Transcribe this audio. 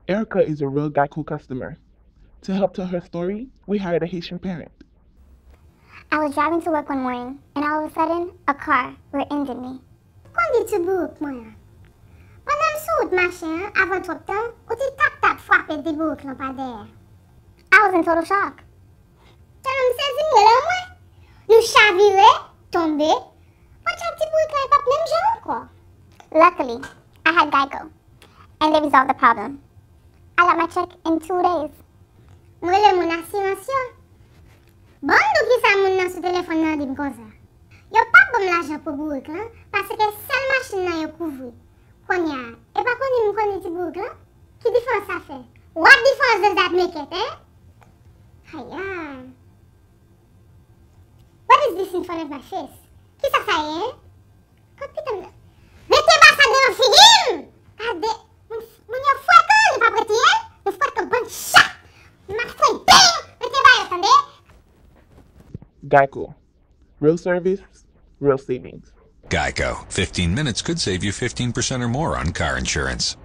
Erica is a real Geico customer. To help tell her story, we hired a Haitian parent. I was driving to work one morning, and all of a sudden, a car rear-ended me. Conduis bourk, moi. Pendant sou machin, avant trop temps, ou ti tap frappé des bourk lampadaire. I was in total shock. T'as saisi moi là, moi? Nous chaviré, tombé. Pas de petit bourk là, pas même genre, quoi. Luckily, I had Geico, and they resolved the problem. I got my check in 2 days. Moi, le mon assurance. Bon, donc, qui ça, mon nan sous téléphone nan dim comme ça? Yo pas bon l'argent pour bourk là, parce que seule machine nan yo couvri. Konya, et pas qu'on me ti bourk là? Qui différence ça fait? What difference does that make it, eh? Hiya. What is this in front of my face? Qui ça ça y est? Capitaine. Mettez pas ça dans film! Regardez, mon yo fouette, il pas prêté, le fouette comme bon chat! Ma fouette, mettez pas, attendez? Geico. Real service, real savings. Geico. 15 minutes could save you 15% or more on car insurance.